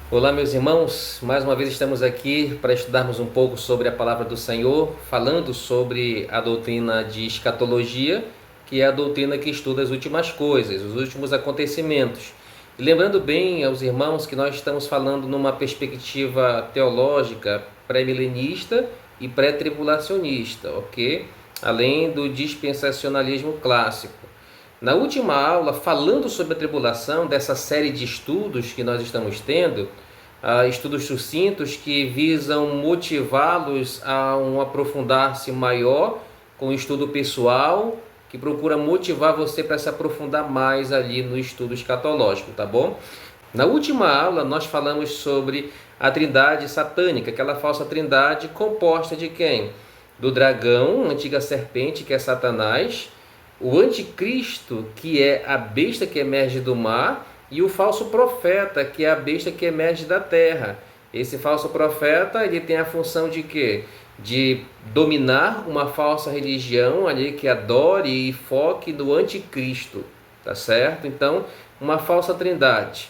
Olá, meus irmãos, mais uma vez estamos aqui para estudarmos um pouco sobre a palavra do Senhor, falando sobre a doutrina de escatologia, que é a doutrina que estuda as últimas coisas, os últimos acontecimentos. E lembrando bem aos irmãos que nós estamos falando numa perspectiva teológica pré-milenista e pré-tribulacionista, ok? Além do dispensacionalismo clássico. Na última aula, falando sobre a tribulação, dessa série de estudos que nós estamos tendo, estudos sucintos que visam motivá-los a um aprofundar-se maior com o estudo pessoal, que procura motivar você para se aprofundar mais ali no estudo escatológico, tá bom? Na última aula, nós falamos sobre a trindade satânica, aquela falsa trindade composta de quem? Do dragão, antiga serpente, que é Satanás, o anticristo, que é a besta que emerge do mar, e o falso profeta, que é a besta que emerge da terra. Esse falso profeta, ele tem a função de quê? De dominar uma falsa religião ali que adore e foque no anticristo, tá certo? Então, uma falsa trindade.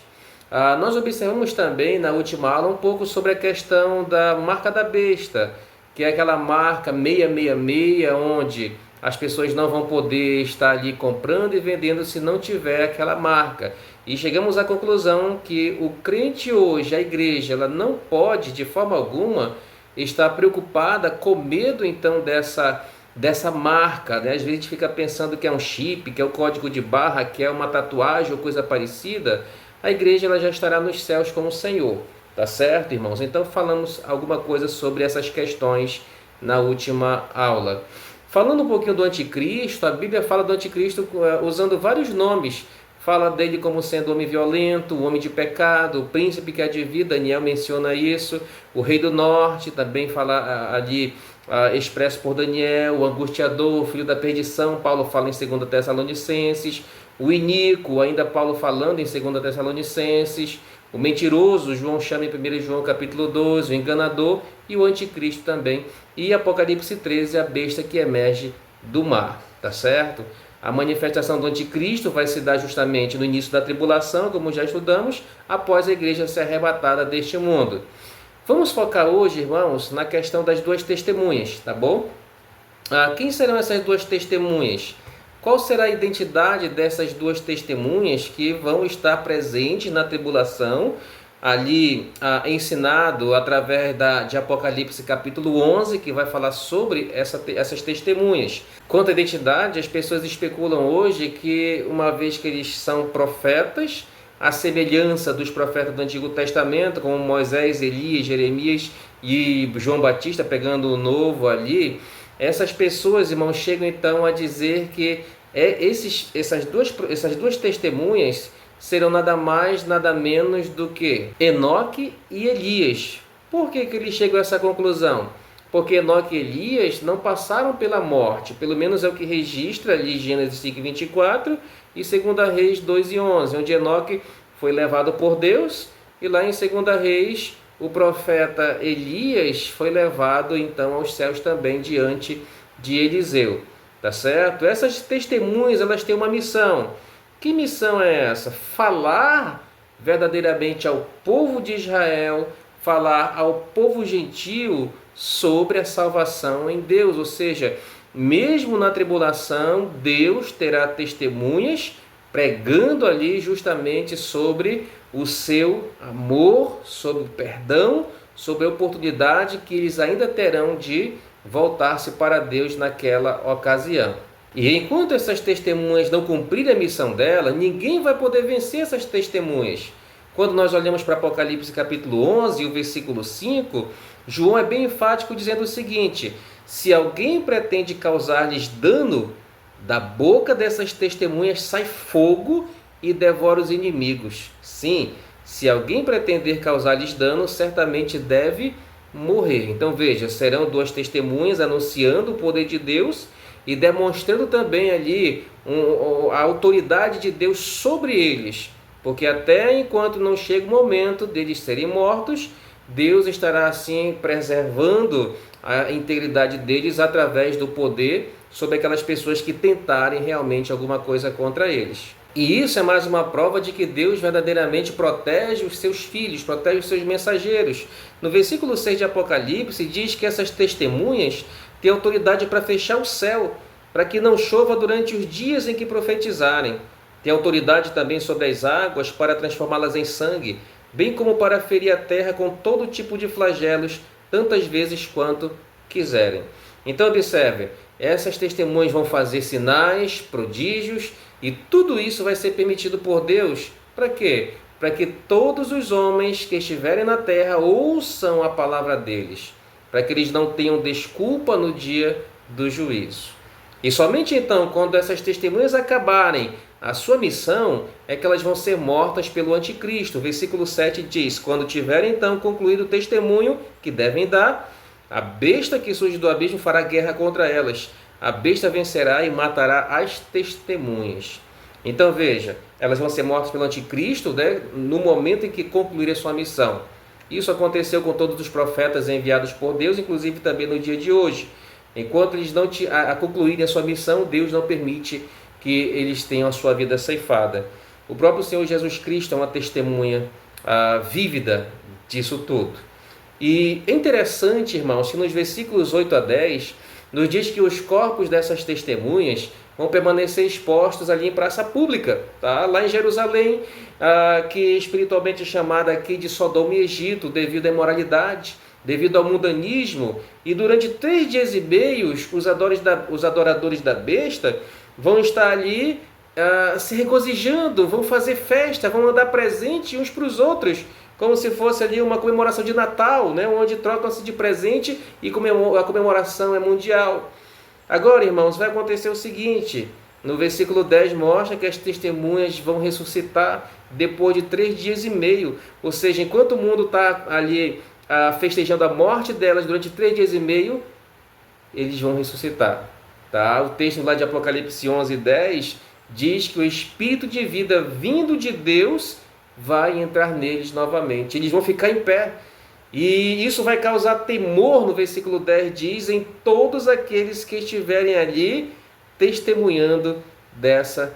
Nós observamos também na última aula um pouco sobre a questão da marca da besta, que é aquela marca 666, onde as pessoas não vão poder estar ali comprando e vendendo se não tiver aquela marca. E chegamos à conclusão que o crente hoje, a igreja, ela não pode de forma alguma estar preocupada com medo então dessa marca, né? Às vezes a gente fica pensando que é um chip, que é o código de barra, que é uma tatuagem ou coisa parecida. A igreja ela já estará nos céus com o Senhor, tá certo, irmãos? Então falamos alguma coisa sobre essas questões na última aula. Falando um pouquinho do anticristo, a Bíblia fala do anticristo usando vários nomes. Fala dele como sendo homem violento, o homem de pecado, o príncipe que há de vir, Daniel menciona isso, o rei do norte, também fala ali, expresso por Daniel, o angustiador, o filho da perdição, Paulo fala em 2 Tessalonicenses, o iníquo, ainda Paulo falando em 2 Tessalonicenses, o mentiroso, João chama em 1 João capítulo 12, o enganador e o anticristo também. E Apocalipse 13, a besta que emerge do mar, tá certo? A manifestação do anticristo vai se dar justamente no início da tribulação, como já estudamos, após a igreja ser arrebatada deste mundo. Vamos focar hoje, irmãos, na questão das duas testemunhas, tá bom? Quem serão essas duas testemunhas? Qual será a identidade dessas duas testemunhas que vão estar presentes na tribulação, ali ensinado através de Apocalipse capítulo 11, que vai falar sobre essas testemunhas. Quanto à identidade, as pessoas especulam hoje que, uma vez que eles são profetas, a semelhança dos profetas do Antigo Testamento, como Moisés, Elias, Jeremias e João Batista, pegando o novo ali, essas pessoas, irmãos, chegam então a dizer que essas duas testemunhas serão nada mais, nada menos do que Enoque e Elias. Por que eles chegam a essa conclusão? Porque Enoque e Elias não passaram pela morte, pelo menos é o que registra ali Gênesis 5:24 e 2 Reis 2:11, onde Enoque foi levado por Deus, e lá em 2 Reis o profeta Elias foi levado então aos céus também diante de Eliseu. Tá certo? Essas testemunhas, elas têm uma missão. Que missão é essa? Falar verdadeiramente ao povo de Israel, falar ao povo gentio sobre a salvação em Deus. Ou seja, mesmo na tribulação, Deus terá testemunhas pregando ali justamente sobre o seu amor, sobre o perdão, sobre a oportunidade que eles ainda terão de voltar-se para Deus naquela ocasião. E enquanto essas testemunhas não cumprirem a missão dela, ninguém vai poder vencer essas testemunhas. Quando nós olhamos para Apocalipse capítulo 11, o versículo 5, João é bem enfático dizendo o seguinte: se alguém pretende causar-lhes dano, da boca dessas testemunhas sai fogo e devora os inimigos. Sim, se alguém pretender causar-lhes dano, certamente deve morrer. Então veja, serão duas testemunhas anunciando o poder de Deus e demonstrando também ali a autoridade de Deus sobre eles, porque até enquanto não chega o momento deles serem mortos, Deus estará assim preservando a integridade deles através do poder sobre aquelas pessoas que tentarem realmente alguma coisa contra eles. E isso é mais uma prova de que Deus verdadeiramente protege os seus filhos, protege os seus mensageiros. No versículo 6 de Apocalipse diz que essas testemunhas têm autoridade para fechar o céu, para que não chova durante os dias em que profetizarem. Tem autoridade também sobre as águas para transformá-las em sangue, bem como para ferir a terra com todo tipo de flagelos, tantas vezes quanto quiserem. Então observe, essas testemunhas vão fazer sinais, prodígios, e tudo isso vai ser permitido por Deus. Para quê? Para que todos os homens que estiverem na terra ouçam a palavra deles, para que eles não tenham desculpa no dia do juízo. E somente então, quando essas testemunhas acabarem a sua missão, é que elas vão ser mortas pelo anticristo. O versículo 7 diz: quando tiverem então concluído o testemunho que devem dar, a besta que surge do abismo fará guerra contra elas. A besta vencerá e matará as testemunhas. Então veja, elas vão ser mortas pelo anticristo, né, no momento em que concluírem a sua missão. Isso aconteceu com todos os profetas enviados por Deus, inclusive também no dia de hoje. Enquanto eles não concluírem a sua missão, Deus não permite que eles tenham a sua vida ceifada. O próprio Senhor Jesus Cristo é uma testemunha vívida disso tudo. E é interessante, irmãos, que nos versículos 8 a 10, nos diz que os corpos dessas testemunhas vão permanecer expostos ali em praça pública, tá? Lá em Jerusalém, que espiritualmente é chamada aqui de Sodoma e Egito, devido à imoralidade, devido ao mundanismo. E durante 3 dias e meio, os adoradores da besta vão estar ali se regozijando, vão fazer festa, vão mandar presente uns para os outros, como se fosse ali uma comemoração de Natal, né, onde trocam-se de presente e a comemoração é mundial. Agora, irmãos, vai acontecer o seguinte: no versículo 10 mostra que as testemunhas vão ressuscitar depois de 3 dias e meio, ou seja, enquanto o mundo está ali festejando a morte delas durante 3 dias e meio, eles vão ressuscitar. Tá? O texto lá de Apocalipse 11:10 diz que o Espírito de vida vindo de Deus vai entrar neles novamente. Eles vão ficar em pé. E isso vai causar temor, no versículo 10 diz, em todos aqueles que estiverem ali testemunhando dessa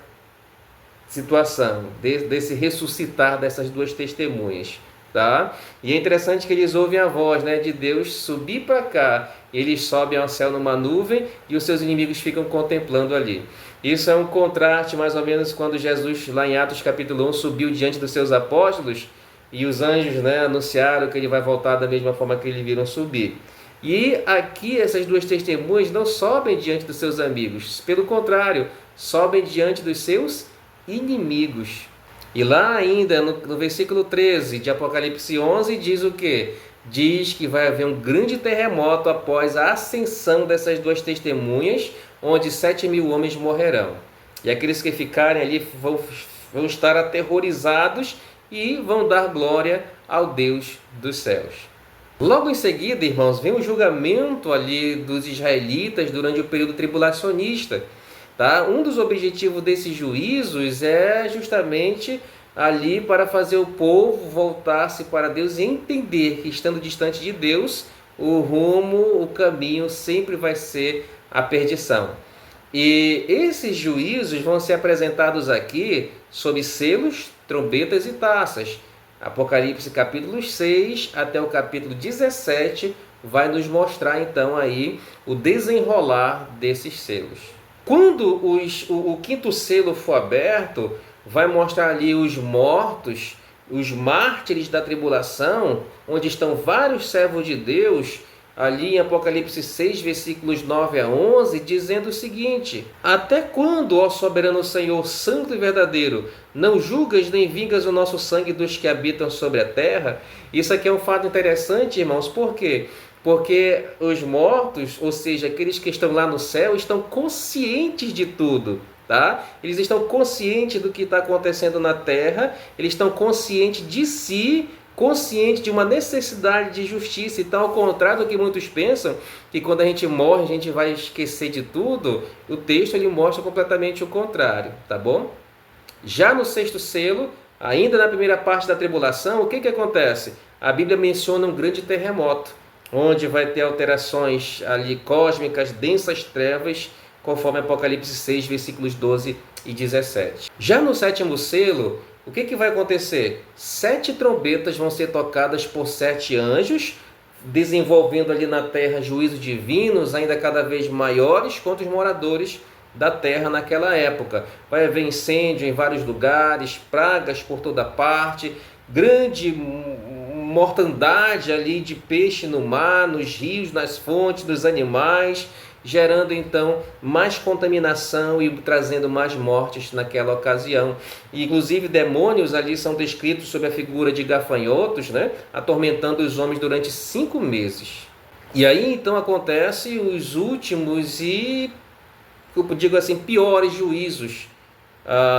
situação, desse ressuscitar dessas 2 testemunhas. Tá? E é interessante que eles ouvem a voz, né, de Deus subir para cá. Eles sobem ao céu numa nuvem e os seus inimigos ficam contemplando ali. Isso é um contraste mais ou menos quando Jesus, lá em Atos capítulo 1, subiu diante dos seus apóstolos e os anjos, né, anunciaram que ele vai voltar da mesma forma que eles viram subir. E aqui essas 2 testemunhas não sobem diante dos seus amigos, pelo contrário, sobem diante dos seus inimigos. E lá ainda no versículo 13 de Apocalipse 11 diz o quê? Diz que vai haver um grande terremoto após a ascensão dessas 2 testemunhas, onde 7.000 homens morrerão. E aqueles que ficarem ali vão estar aterrorizados e vão dar glória ao Deus dos céus. Logo em seguida, irmãos, vem o julgamento ali dos israelitas durante o período tribulacionista. Tá? Um dos objetivos desses juízos é justamente ali para fazer o povo voltar-se para Deus e entender que, estando distante de Deus, o rumo, o caminho sempre vai ser a perdição. E esses juízos vão ser apresentados aqui sob selos, trombetas e taças. Apocalipse capítulo 6 até o capítulo 17 vai nos mostrar então aí o desenrolar desses selos. Quando o 5º selo for aberto, vai mostrar ali os mortos, os mártires da tribulação, onde estão vários servos de Deus, ali em Apocalipse 6, versículos 9 a 11, dizendo o seguinte: até quando, ó soberano Senhor, santo e verdadeiro, não julgas nem vingas o nosso sangue dos que habitam sobre a terra? Isso aqui é um fato interessante, irmãos, por quê? Porque os mortos, ou seja, aqueles que estão lá no céu, estão conscientes de tudo, tá? Eles estão conscientes do que está acontecendo na terra, eles estão conscientes de si, conscientes de uma necessidade de justiça. Então, ao contrário do que muitos pensam, que quando a gente morre a gente vai esquecer de tudo, o texto ele mostra completamente o contrário, tá bom? Já no 6º selo, ainda na primeira parte da tribulação, o que acontece? A Bíblia menciona um grande terremoto, onde vai ter alterações ali cósmicas, densas trevas conforme Apocalipse 6, versículos 12 e 17. Já no sétimo selo, o que vai acontecer? 7 trombetas vão ser tocadas por 7 anjos, desenvolvendo ali na terra juízos divinos ainda cada vez maiores contra os moradores da terra naquela época. Vai haver incêndio em vários lugares, pragas por toda parte, grande mortandade ali de peixe no mar, nos rios, nas fontes, dos animais, gerando então mais contaminação e trazendo mais mortes naquela ocasião. E, inclusive, demônios ali são descritos sob a figura de gafanhotos, né, atormentando os homens durante 5 meses. E aí então acontece os últimos e, eu digo assim, piores juízos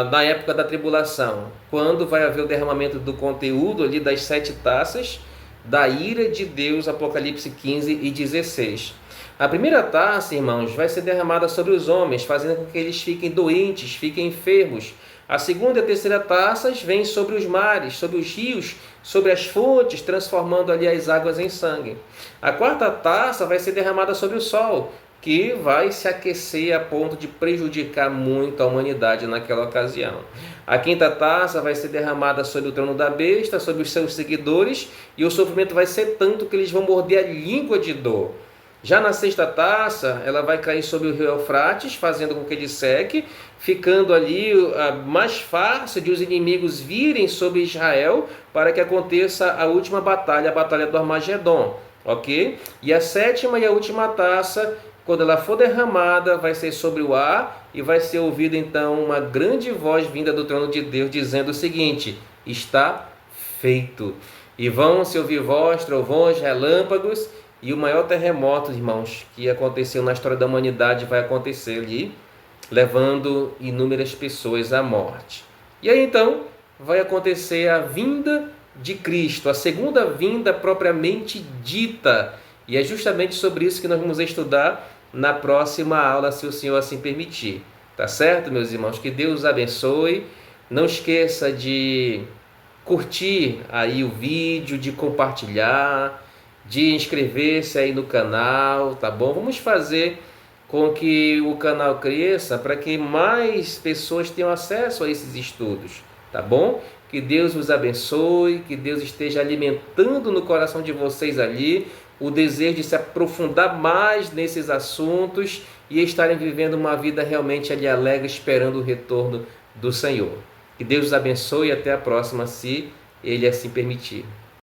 na época da tribulação, quando vai haver o derramamento do conteúdo ali das 7 taças da ira de Deus, Apocalipse 15 e 16. A primeira taça, irmãos, vai ser derramada sobre os homens, fazendo com que eles fiquem doentes, fiquem enfermos. A segunda e a terceira taças vêm sobre os mares, sobre os rios, sobre as fontes, transformando ali as águas em sangue. A quarta taça vai ser derramada sobre o sol, que vai se aquecer a ponto de prejudicar muito a humanidade naquela ocasião. A quinta taça vai ser derramada sobre o trono da besta, sobre os seus seguidores, e o sofrimento vai ser tanto que eles vão morder a língua de dor. Já na sexta taça, ela vai cair sobre o rio Eufrates, fazendo com que ele seque, ficando ali mais fácil de os inimigos virem sobre Israel para que aconteça a última batalha, a batalha do Armagedon, ok? E a sétima e a última taça, quando ela for derramada, vai ser sobre o ar e vai ser ouvida então uma grande voz vinda do trono de Deus dizendo o seguinte: está feito. E vão se ouvir voz, trovões, relâmpagos, e o maior terremoto, irmãos, que aconteceu na história da humanidade vai acontecer ali, levando inúmeras pessoas à morte. E aí então vai acontecer a vinda de Cristo, a segunda vinda propriamente dita. E é justamente sobre isso que nós vamos estudar na próxima aula, se o Senhor assim permitir. Tá certo, meus irmãos? Que Deus os abençoe. Não esqueça de curtir aí o vídeo, de compartilhar, de inscrever-se aí no canal, tá bom? Vamos fazer com que o canal cresça para que mais pessoas tenham acesso a esses estudos, tá bom? Que Deus os abençoe, que Deus esteja alimentando no coração de vocês ali o desejo de se aprofundar mais nesses assuntos e estarem vivendo uma vida realmente ali alegre, esperando o retorno do Senhor. Que Deus os abençoe e até a próxima, se Ele assim permitir.